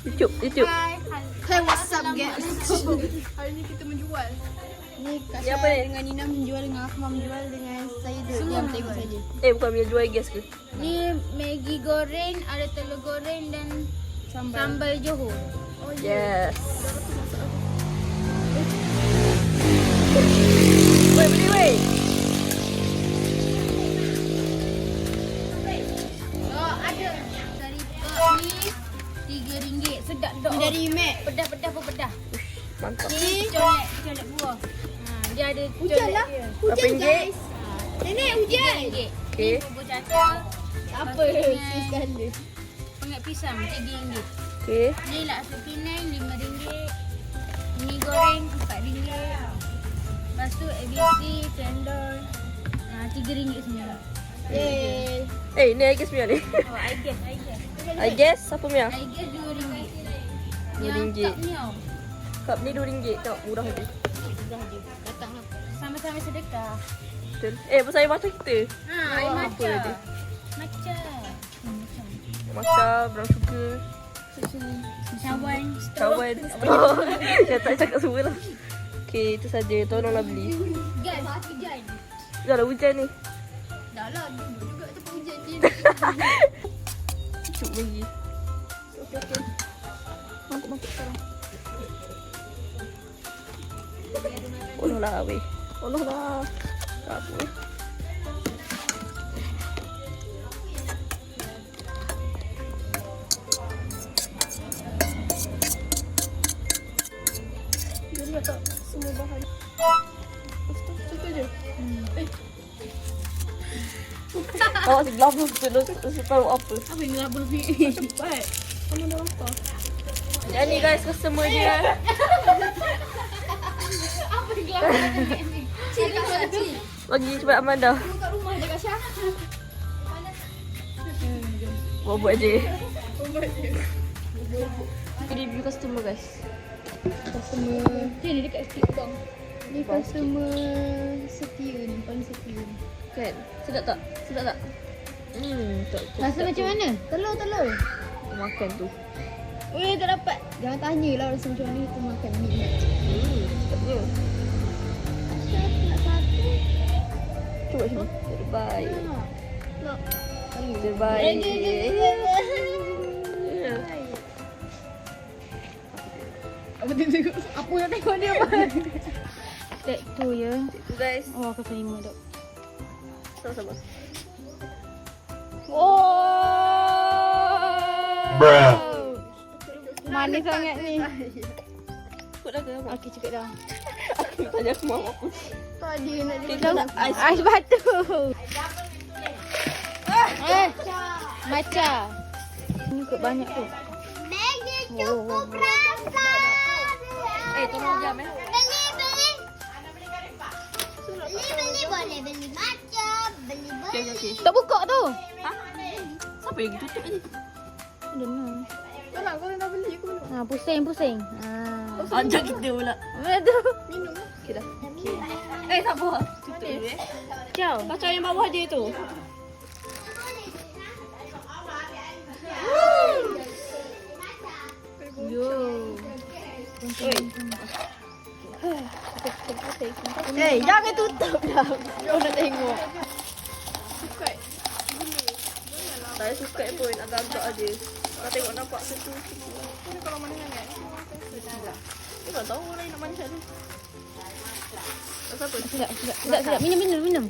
YouTube. Hey, what's up guys? Hari ni kita menjual. Ni Kak Ni apa Syah ni? dengan Nina menjual, dengan Akmal menjual, dengan saya diam tengok saja. Bukan punya jual gas ke? Ni Maggi goreng, ada telur goreng dan sambal Johor. Yes. Weh, beli weh. Oh, ada. Dari ni RM3. Sedap dok. Ni dari Mac. Pedah pun pedah. Mantap. Ni colek buah. Dia ada Hujan colek lah. dia. Berapa Hujan ringgit? guys. Nenek hujan. RM3. Okey. Bubur caca. Apa sis kala? Pengat pisang RM3. Okey. Ni laksa Penang RM5. Mi goreng RM4. Lepas tu ABC, cendol. RM3 semua. Yeay. Ni I guess punya ni. Oh, I guess. I guess siapa punya? I guess RM2. RM2. Yang cup ni tau. Cup ni RM2. Tengok murah je. Dah je. Datang lah. Sama-sama sedekah. Betul. Pasal air macam kita. Air apa matcha. dia? Matcha. Matcha, brown sugar, Cawan. cawan. Saya tak cakap semua lah. Okey, itu saja. Tolonglah beli. Guys, hujan. Dah lah hujan ni. Dah lah, duduk juga tempat hujan je. Cuk bagi. Okey. Mangkuk sekarang. Allah lah weh. Allah lah. Tak apa weh. Jadi letak semua bahan. Lepas tu, situ je. Awak si gelap tu tahu apa. Apa yang gelap ni? Cepat. Kamu dah lapar. Dan ni guys, customer dia. Apa yang gelap ni? Cik Kak Syah, cik. Bagi cepat Amanda. Tunggu kat rumah je Kak Syah. Buat je. Review customer guys. Customer. Ni dekat sikit bang. Ni customer setia ni, paling setia ni. Kan? Sedap tak? Sedap tak? Tak. Rasa macam mana? Telur. Makan tu. Weh, tak dapat. Jangan tanya lah rasa macam mana kita makan ni. Sedapnya. Nak satu. Cuba sini. Terbaik. Nak. Terbaik. Apa tengok? Apa nak tengok dia apa? Step tu ya. Itu guys. Oh, aku terima dok. Sama-sama. Bruh. Manis sangat ni. Cukup dah ke? Okey, cukup dah. Aku tanya aku mau apa. Tadi nak Tinggal nak ais. Ais batu. Matcha. Ni kot banyak tu. Maggi cukup rasa. Tolong diam Beli boleh beli macam, beli Okey. Tak buka tu. Ha? Siapa yang tutup ni? Dengar. Kau nak dah beli aku minum. Pusing. Ajak kita pula. Mana tu? Minum lah. Okey dah. Tak apa. Tutup dulu Ciao. Kacau yang bawah je tu. Yo. Jangan tutup dah. Kau nak tengok. Sukat. Saya suka pun agak-agak aje. Kau tengok nampak situ. Ini kalau mana kan? Kau tak tahu orang nak manis ni. Rasa apa? Sedap. Minum. Minum.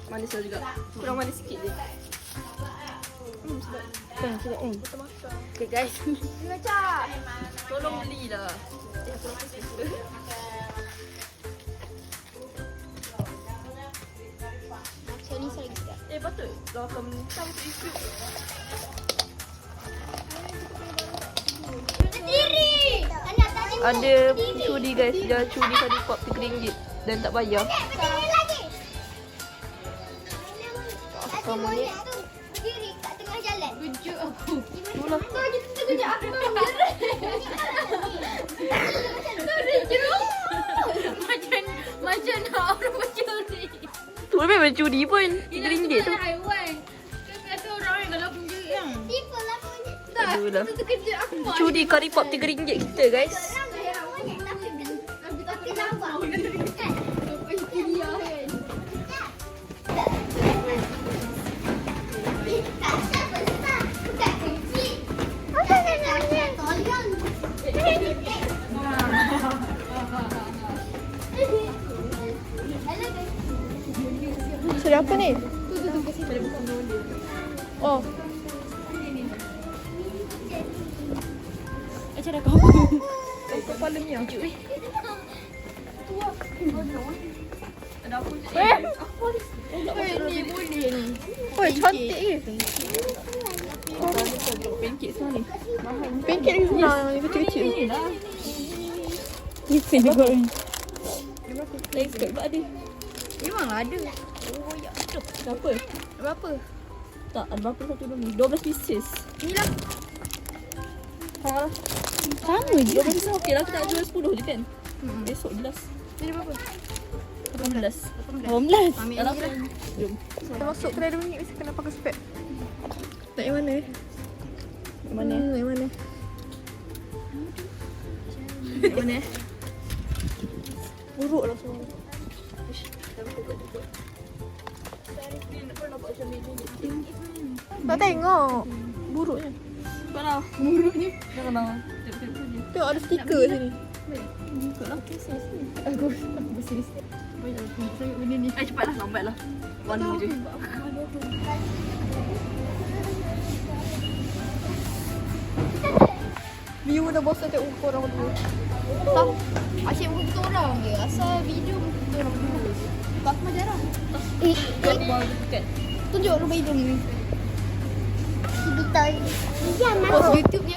Manis lah juga. Kurang manis sikit je. Sedap kan? Okay guys. Macam. Tolong belilah. Macam ni saya lagi sedap. Patut. Kalau akan tahu tu ikut. Berdiri. Anak tadi Ada curi guys. Dia curi tadi pop RM3 dan tak bayar. berdiri lagi. Kamu ni. Berdiri kat tengah jalan. Kejut aku. Itulah. Kau je terkejut aku. Sorry, jeruk. Macam nak orang mencuri. Tu Lebih macam judi pun. RM3 tu. Haiwan. Kan biasa orang yang kalau punya yang. Aduh lah. Itu kerja aku. Cudi curry pop RM3 kita guys. Sudah apa ni? Oh. Cara kau. Kepala ni tunjuk ni. Ada apa? Ni boleh ni. Oi, cantik ke? Pancake semua ni. Pancake ni senang, ni kecil-kecil. Ni juga ni. Thanks kat bak dia. Memang ada. Oh, ya. Berapa? Berapa? Tak, ada berapa satu ni? 12 pieces. Inilah. Kalau Sama je. 12 pieces okey lah, kita nak jual 10 je kan? Besok jelas. Jadi berapa? 18. 18. Ambil Dalam lagi lah. jom. Kita masuk kedai 2 minit mesti kena pakai spek. Nak yang mana? Yang mana? Yang mana? Yang mana? Buruk lah semua. Tak tengok. Buruknya. Buat lah. Buruknya. Jangan lah. Tengok ada stiker sini. Buka lah. Aku bersini. Saya benda ni. Cepatlah, lambatlah. Warna je. View dah bosan tengok muka orang berdua. Tak. Asyik muka kita orang je. Asal video muka kita orang berdua. Tak pernah jarang. Kan? Tunjuk rumah hidung ni. Kita jangan. Post YouTube ni.